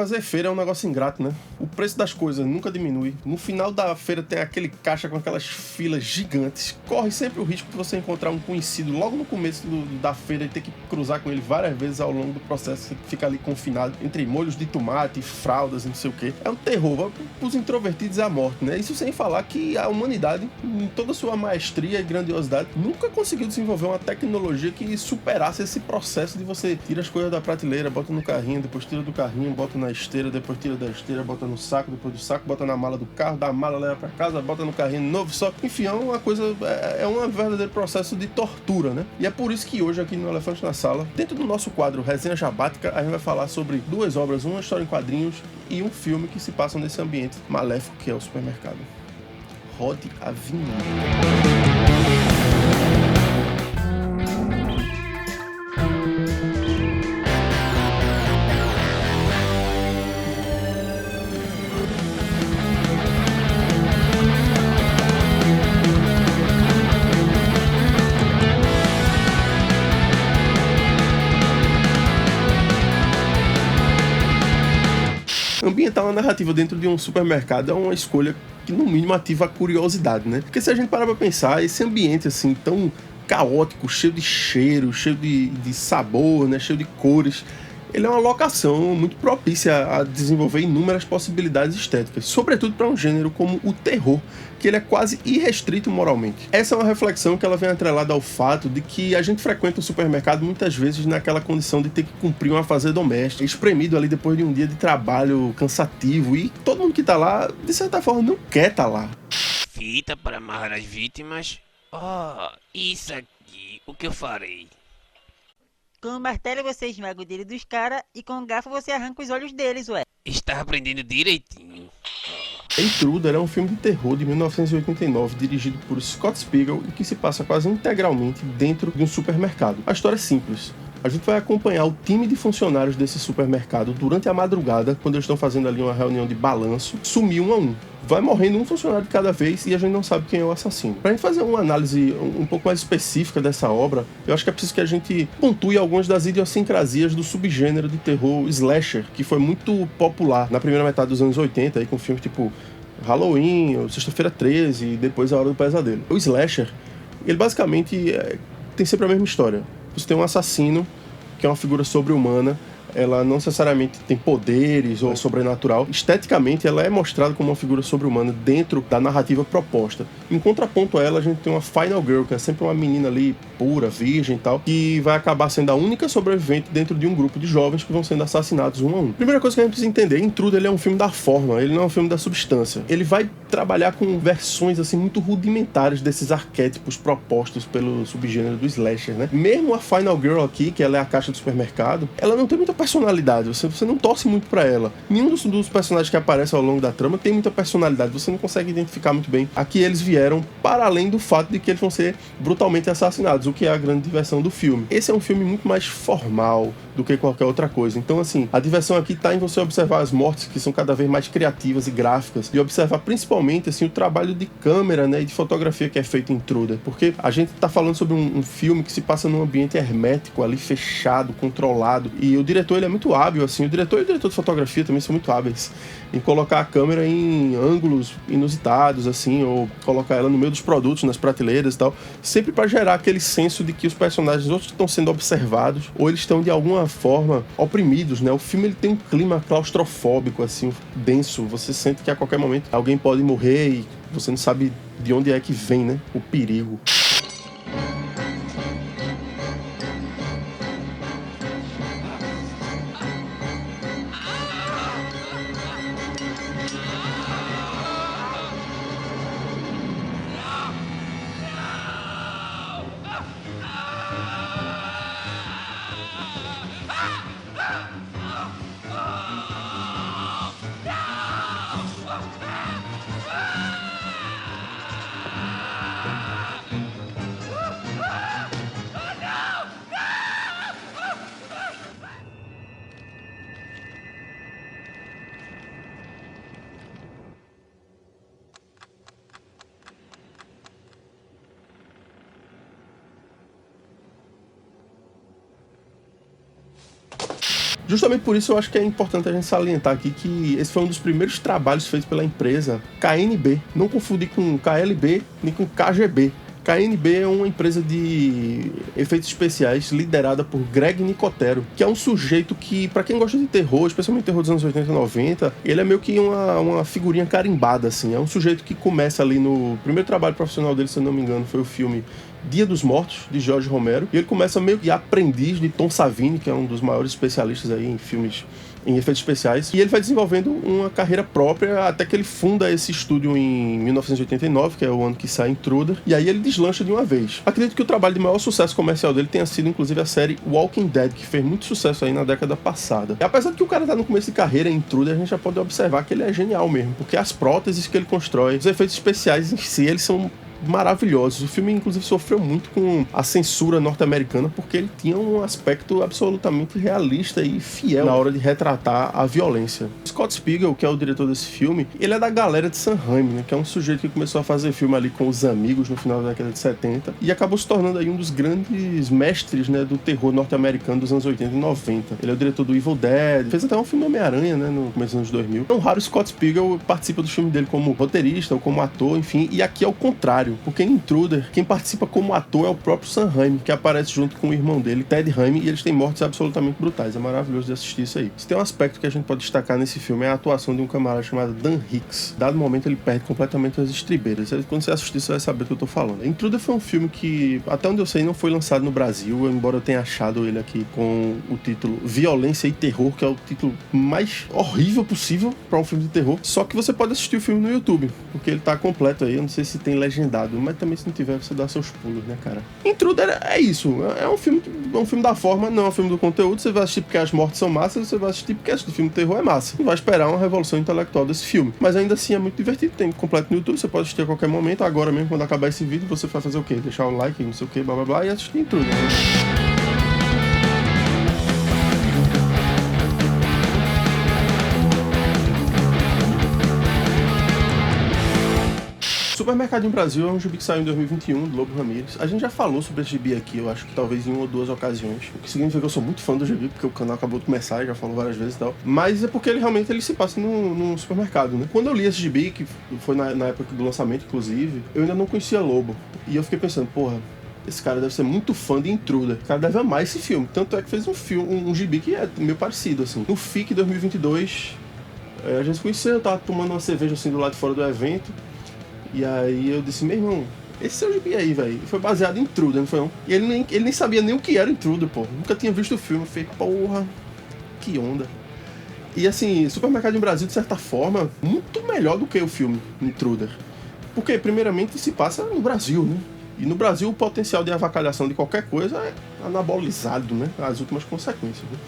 Fazer feira é um negócio ingrato, né? O preço das coisas nunca diminui. No final da feira tem aquele caixa com aquelas filas gigantes. Corre sempre o risco de você encontrar um conhecido logo no começo da feira e ter que cruzar com ele várias vezes ao longo do processo. Você fica ali confinado entre molhos de tomate, fraldas e não sei o quê. É um terror. Os introvertidos é a morte, né? Isso sem falar que a humanidade, em toda a sua maestria e grandiosidade, nunca conseguiu desenvolver uma tecnologia que superasse esse processo de você tira as coisas da prateleira, bota no carrinho, depois tira do carrinho, bota na esteira, depois tira da esteira, bota no saco, depois do saco, bota na mala do carro, da mala leva pra casa, bota no carrinho novo, só. Enfim, é uma coisa, é um verdadeiro processo de tortura, né? E é por isso que hoje aqui no Elefante na Sala, dentro do nosso quadro Resenha Jabática, a gente vai falar sobre duas obras, uma história em quadrinhos e um filme que se passam nesse ambiente maléfico que é o supermercado. Rode a vinheta. Ambientar uma narrativa dentro de um supermercado é uma escolha que no mínimo ativa a curiosidade, né? Porque se a gente parar pra pensar, esse ambiente assim tão caótico, cheio de cheiro, cheio de sabor, né? Cheio de cores, ele é uma locação muito propícia a desenvolver inúmeras possibilidades estéticas, sobretudo para um gênero como o terror, que ele é quase irrestrito moralmente. Essa é uma reflexão que ela vem atrelada ao fato de que a gente frequenta o supermercado muitas vezes naquela condição de ter que cumprir uma fazer doméstica, espremido ali depois de um dia de trabalho cansativo, e todo mundo que tá lá, de certa forma, não quer tá lá. Fita para amarrar as vítimas. Oh, isso aqui, o que eu farei? Com o martelo você esmaga o dedo dos caras e com o garfo você arranca os olhos deles, ué. Está aprendendo direitinho. Intruder é um filme de terror de 1989 dirigido por Scott Spiegel e que se passa quase integralmente dentro de um supermercado. A história é simples. A gente vai acompanhar o time de funcionários desse supermercado durante a madrugada, quando eles estão fazendo ali uma reunião de balanço, sumir um a um. Vai morrendo um funcionário de cada vez e a gente não sabe quem é o assassino. Pra gente fazer uma análise um pouco mais específica dessa obra, eu acho que é preciso que a gente pontue algumas das idiosincrasias do subgênero de terror slasher, que foi muito popular na primeira metade dos anos 80, aí, com filmes tipo Halloween, Sexta-feira 13 e depois A Hora do Pesadelo. O slasher, ele basicamente tem sempre a mesma história. Você tem um assassino, que é uma figura sobre-humana, ela não necessariamente tem poderes ou é sobrenatural. Esteticamente, ela é mostrada como uma figura sobre-humana dentro da narrativa proposta. Em contraponto a ela, a gente tem uma Final Girl, que é sempre uma menina ali pura, virgem e tal, que vai acabar sendo a única sobrevivente dentro de um grupo de jovens que vão sendo assassinados um a um. Primeira coisa que a gente precisa entender, Intruder, ele é um filme da forma, ele não é um filme da substância. Ele vai trabalhar com versões assim muito rudimentares desses arquétipos propostos pelo subgênero do slasher, né? Mesmo a Final Girl aqui, que ela é a caixa do supermercado, ela não tem muita personalidade, você não torce muito pra ela. Nenhum dos personagens que aparecem ao longo da trama tem muita personalidade, você não consegue identificar muito bem a que eles vieram, para além do fato de que eles vão ser brutalmente assassinados, o que é a grande diversão do filme. Esse é um filme muito mais formal do que qualquer outra coisa. Então, assim, a diversão aqui tá em você observar as mortes, que são cada vez mais criativas e gráficas, e observar principalmente, assim, o trabalho de câmera, né, e de fotografia que é feito em Intruder, porque a gente tá falando sobre um filme que se passa num ambiente hermético, ali fechado, controlado, e o diretor, ele é muito hábil, assim, o diretor e o diretor de fotografia também são muito hábeis em colocar a câmera em ângulos inusitados, assim, ou colocar ela no meio dos produtos, nas prateleiras e tal, sempre para gerar aquele senso de que os personagens ou estão sendo observados, ou eles estão de alguma forma oprimidos, né? O filme, ele tem um clima claustrofóbico, assim, denso, você sente que a qualquer momento alguém pode morrer e você não sabe de onde é que vem, né? O perigo. Justamente por isso eu acho que é importante a gente salientar aqui que esse foi um dos primeiros trabalhos feitos pela empresa KNB. Não confundir com KLB nem com KGB. KNB é uma empresa de efeitos especiais liderada por Greg Nicotero, que é um sujeito que, pra quem gosta de terror, especialmente terror dos anos 80 e 90, ele é meio que uma figurinha carimbada, assim. É um sujeito que começa ali no primeiro trabalho profissional dele, se eu não me engano, foi o filme Dia dos Mortos, de Jorge Romero, e ele começa meio que aprendiz de Tom Savini, que é um dos maiores especialistas aí em filmes em efeitos especiais, e ele vai desenvolvendo uma carreira própria até que ele funda esse estúdio em 1989, que é o ano que sai Intruder, e aí ele deslancha de uma vez. Acredito que o trabalho de maior sucesso comercial dele tenha sido inclusive a série Walking Dead, que fez muito sucesso aí na década passada. E apesar de que o cara tá no começo de carreira em Intruder, a gente já pode observar que ele é genial mesmo, porque as próteses que ele constrói, os efeitos especiais em si, eles são maravilhosos. O filme inclusive sofreu muito com a censura norte-americana porque ele tinha um aspecto absolutamente realista e fiel na hora de retratar a violência. Scott Spiegel, que é o diretor desse filme, ele é da galera de Sam Raimi, né, que é um sujeito que começou a fazer filme ali com os amigos no final da década de 70 e acabou se tornando aí um dos grandes mestres, né, do terror norte-americano dos anos 80 e 90. Ele é o diretor do Evil Dead, fez até um filme Homem-Aranha, né, no começo dos anos 2000. Não raro, Scott Spiegel participa do filme dele como roteirista ou como ator, enfim, e aqui é o contrário. Porque em Intruder, quem participa como ator é o próprio Sam Raimi, que aparece junto com o irmão dele, Ted Raimi, e eles têm mortes absolutamente brutais. É maravilhoso de assistir isso aí. Se tem um aspecto que a gente pode destacar nesse filme é a atuação de um camarada chamado Dan Hicks. Dado momento, ele perde completamente as estribeiras. Quando você assistir, você vai saber o que eu tô falando. Intruder foi um filme que, até onde eu sei, não foi lançado no Brasil, embora eu tenha achado ele aqui com o título Violência e Terror, que é o título mais horrível possível para um filme de terror. Só que você pode assistir o filme no YouTube, porque ele tá completo aí. Eu não sei se tem legendado, mas também se não tiver, você dá seus pulos, né, cara? Intruder é isso. É um filme da forma, não é um filme do conteúdo. Você vai assistir porque as mortes são massas, você vai assistir porque assistir filme de terror é massa. Não vai esperar uma revolução intelectual desse filme. Mas ainda assim é muito divertido. Tem completo no YouTube, você pode assistir a qualquer momento. Agora mesmo, quando acabar esse vídeo, você vai fazer o quê? Deixar o like, não sei o quê, blá blá blá, e assistir Intruder, né? Supermercadinho Brasil é um gibi que saiu em 2021, do Lobo Ramírez. A gente já falou sobre esse gibi aqui, eu acho que talvez em uma ou duas ocasiões. O que significa que eu sou muito fã do gibi, porque o canal acabou de começar e já falou várias vezes e tal. Mas é porque ele realmente se passa num supermercado, né? Quando eu li esse gibi, que foi na época do lançamento, inclusive, eu ainda não conhecia Lobo. E eu fiquei pensando, porra, esse cara deve ser muito fã de Intruder. O cara deve amar esse filme. Tanto é que fez um gibi que é meio parecido, assim. No FIC 2022, a gente se conheceu, eu tava tomando uma cerveja assim do lado de fora do evento. E aí eu disse, meu irmão, esse seu gibi aí, velho, foi baseado em Intruder, não foi não? E ele nem sabia nem o que era Intruder, pô. Nunca tinha visto o filme. Eu falei, porra, que onda. E assim, Supermercado Brasil, de certa forma, muito melhor do que o filme Intruder. Porque, primeiramente, se passa no Brasil, né? E no Brasil o potencial de avacalhação de qualquer coisa é anabolizado, né? As últimas consequências, né?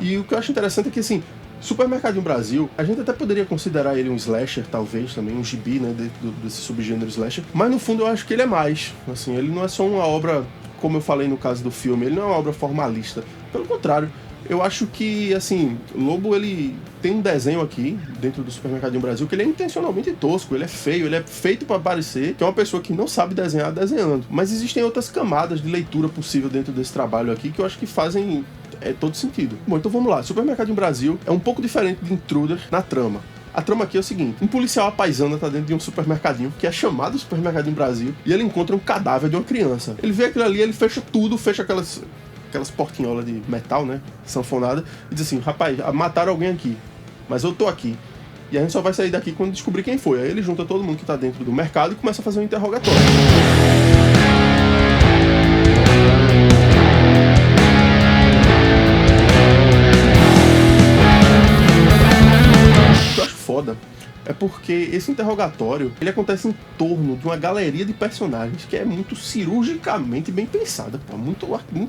E o que eu acho interessante é que, assim, Supermercado Brasil, a gente até poderia considerar ele um slasher, talvez, também, um gibi, né, desse subgênero slasher, mas no fundo eu acho que ele é mais, assim, ele não é só uma obra, como eu falei no caso do filme, ele não é uma obra formalista, pelo contrário, eu acho que, assim, Lobo, ele tem um desenho aqui, dentro do Supermercado Brasil, que ele é intencionalmente tosco, ele é feio, ele é feito para parecer que é uma pessoa que não sabe desenhar desenhando, mas existem outras camadas de leitura possível dentro desse trabalho aqui, que eu acho que fazem todo sentido. Bom, então vamos lá. Supermercado Brasil é um pouco diferente de Intruder na trama. A trama aqui é o seguinte: um policial apaisana tá dentro de um supermercadinho, que é chamado Supermercadinho Brasil, e ele encontra um cadáver de uma criança. Ele vê aquilo ali, ele fecha tudo, fecha aquelas portinholas de metal, né, sanfonada, e diz assim, rapaz, mataram alguém aqui, mas eu tô aqui. E a gente só vai sair daqui quando descobrir quem foi. Aí ele junta todo mundo que tá dentro do mercado e começa a fazer um interrogatório. Foda é porque esse interrogatório ele acontece em torno de uma galeria de personagens que é muito cirurgicamente bem pensada, pô, muito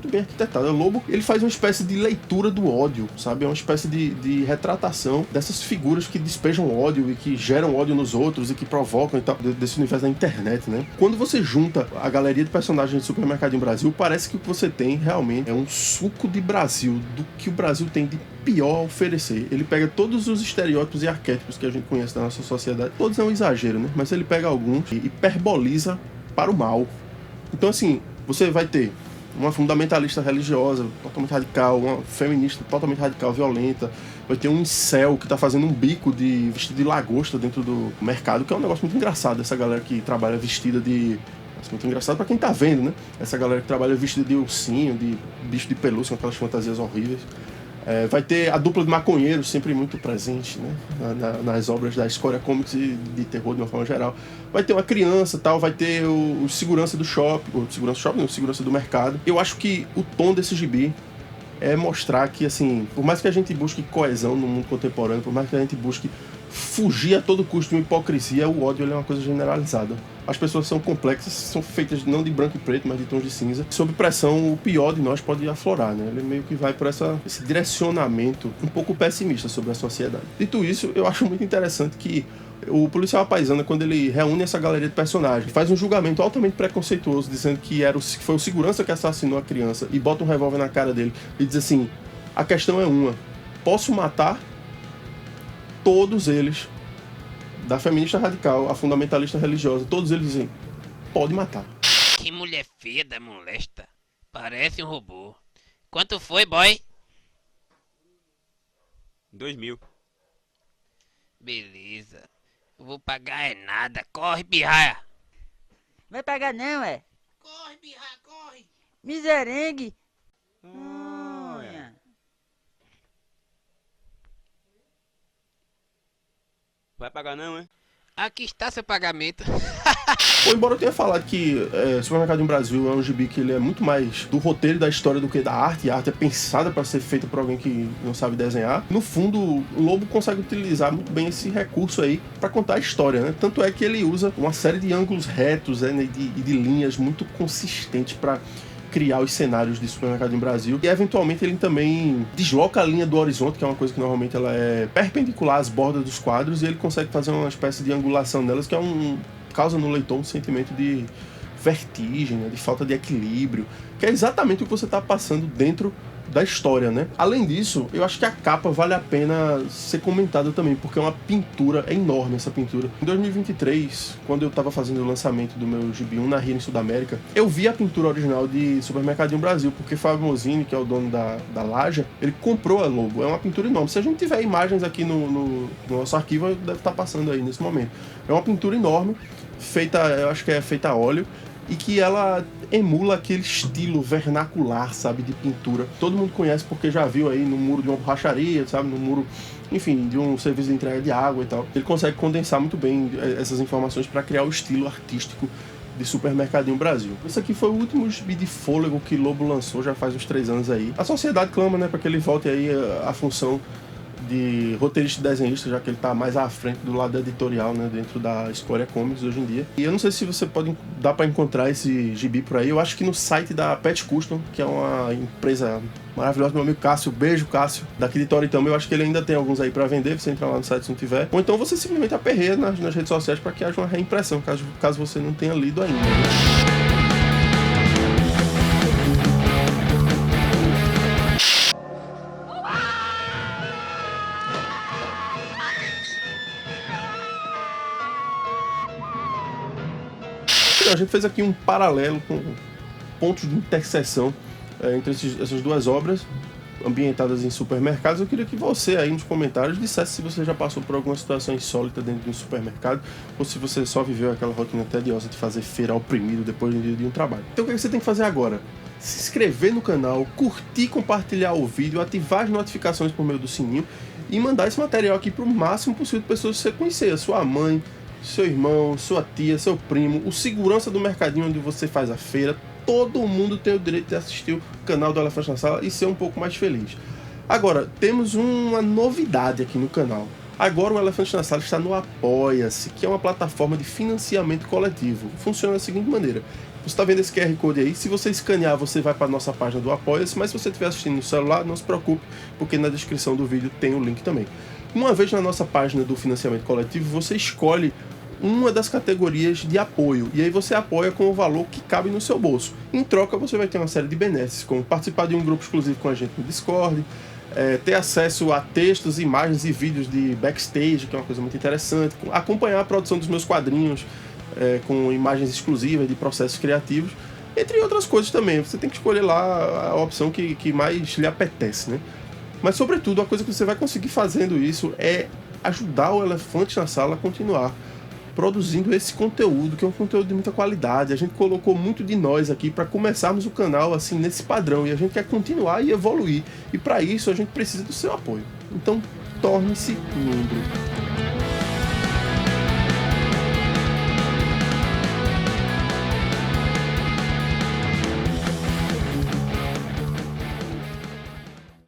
bem arquitetada. O Lobo, ele faz uma espécie de leitura do ódio, sabe? É uma espécie de retratação dessas figuras que despejam ódio e que geram ódio nos outros e que provocam e tal, desse universo da internet, né? Quando você junta a galeria de personagens de Supermercado Brasil, parece que o que você tem realmente é um suco de Brasil, do que o Brasil tem de pior a oferecer. Ele pega todos os estereótipos e arquétipos que a gente conhece da nossa sociedade, todos é um exagero, né? Mas ele pega alguns e hiperboliza para o mal. Então, assim, você vai ter uma fundamentalista religiosa totalmente radical, uma feminista totalmente radical, violenta. Vai ter um incel que tá fazendo um bico de vestido de lagosta dentro do mercado, que é um negócio muito engraçado, essa galera que trabalha vestida de... É muito engraçado pra quem tá vendo, né? Essa galera que trabalha vestida de ursinho, de bicho de pelúcia, com aquelas fantasias horríveis. Vai ter a dupla de maconheiros, sempre muito presente, né? Nas obras da Escória Comics e de terror de uma forma geral. Vai ter uma criança, tal, vai ter o segurança do shopping, o segurança do mercado. Eu acho que o tom desse gibi é mostrar que, assim, por mais que a gente busque coesão no mundo contemporâneo, por mais que a gente busque fugir a todo custo de uma hipocrisia, o ódio ele é uma coisa generalizada. As pessoas são complexas, são feitas não de branco e preto, mas de tons de cinza. Sob pressão, o pior de nós pode aflorar, né? Ele meio que vai por esse direcionamento um pouco pessimista sobre a sociedade. Dito isso, eu acho muito interessante que o policial à paisana, quando ele reúne essa galeria de personagens, faz um julgamento altamente preconceituoso, dizendo que foi o segurança que assassinou a criança, e bota um revólver na cara dele e diz assim: a questão é uma, posso matar todos eles, da feminista radical, a fundamentalista religiosa, todos eles dizem, pode matar. Que mulher feia da molesta. Parece um robô. Quanto foi, boy? 2.000. Beleza. Eu vou pagar é nada. Corre, pirraia. Vai pagar não, é? Corre, pirraia, corre. Miserengue. Vai pagar não, é? Aqui está seu pagamento. Ou embora eu tenha falado que Supermercado Brasil é um gibi que ele é muito mais do roteiro e da história do que da arte, e a arte é pensada para ser feita por alguém que não sabe desenhar, no fundo o Lobo consegue utilizar muito bem esse recurso aí para contar a história, né? Tanto é que ele usa uma série de ângulos retos, né, e de linhas muito consistentes para criar os cenários de Supermercado Brasil, e eventualmente ele também desloca a linha do horizonte, que é uma coisa que normalmente ela é perpendicular às bordas dos quadros, e ele consegue fazer uma espécie de angulação nelas, que causa no leitor um sentimento de vertigem, né, de falta de equilíbrio, que é exatamente o que você está passando dentro da história, né? Além disso, eu acho que a capa vale a pena ser comentada também, porque é uma pintura, é enorme essa pintura. Em 2023, quando eu estava fazendo o lançamento do meu gibi na Ria em Sudamérica, eu vi a pintura original de Supermercadinho Brasil, porque Fábio Mosini, que é o dono da Laja, ele comprou a Lobo. É uma pintura enorme. Se a gente tiver imagens aqui no nosso arquivo, deve estar passando aí nesse momento. É uma pintura enorme, feita, eu acho que é feita a óleo, e que ela emula aquele estilo vernacular, sabe, de pintura. Todo mundo conhece porque já viu aí no muro de uma borracharia, sabe, no muro, enfim, de um serviço de entrega de água e tal. Ele consegue condensar muito bem essas informações para criar o estilo artístico de Supermercadinho Brasil. Esse aqui foi o último gibi de fôlego que Lobo lançou, já faz uns 3 anos aí. A sociedade clama, né, para que ele volte aí à função de roteirista e desenhista, já que ele tá mais à frente do lado editorial, né, dentro da Escória Comics hoje em dia. E eu não sei se você dá para encontrar esse gibi por aí. Eu acho que no site da Pet Custom, que é uma empresa maravilhosa, meu amigo Cássio, beijo Cássio, daqui de Toritama, eu acho que ele ainda tem alguns aí para vender, você entra lá no site se não tiver. Ou então você simplesmente aperreia nas redes sociais para que haja uma reimpressão, caso você não tenha lido ainda. A gente fez aqui um paralelo com pontos de interseção entre essas duas obras ambientadas em supermercados. Eu queria que você aí nos comentários dissesse se você já passou por alguma situação insólita dentro de um supermercado, ou se você só viveu aquela rotina tediosa de fazer feira oprimido depois de um dia de um trabalho. Então o que você tem que fazer agora? Se inscrever no canal, curtir, compartilhar o vídeo, ativar as notificações por meio do sininho e mandar esse material aqui para o máximo possível de pessoas que você conhecer, a sua mãe, seu irmão, sua tia, seu primo, o segurança do mercadinho onde você faz a feira. Todo mundo tem o direito de assistir o canal do Elefante na Sala e ser um pouco mais feliz. Agora, temos uma novidade aqui no canal. Agora o Elefante na Sala está no Apoia-se, que é uma plataforma de financiamento coletivo. Funciona da seguinte maneira: você está vendo esse QR Code aí? Se você escanear, você vai para a nossa página do Apoia-se, mas se você estiver assistindo no celular, não se preocupe, porque na descrição do vídeo tem o link também. Uma vez na nossa página do financiamento coletivo, você escolhe uma das categorias de apoio, e aí você apoia com o valor que cabe no seu bolso. Em troca, você vai ter uma série de benesses, como participar de um grupo exclusivo com a gente no Discord, ter acesso a textos, imagens e vídeos de backstage, que é uma coisa muito interessante, acompanhar a produção dos meus quadrinhos com imagens exclusivas de processos criativos, Entre outras coisas também, você tem que escolher lá a opção que mais lhe apetece, né? Mas, sobretudo, a coisa que você vai conseguir fazendo isso é ajudar o Elefante na Sala a continuar produzindo esse conteúdo, que é um conteúdo de muita qualidade. A gente colocou muito de nós aqui para começarmos o canal assim nesse padrão, e a gente quer continuar e evoluir. E para isso a gente precisa do seu apoio. Então, torne-se membro.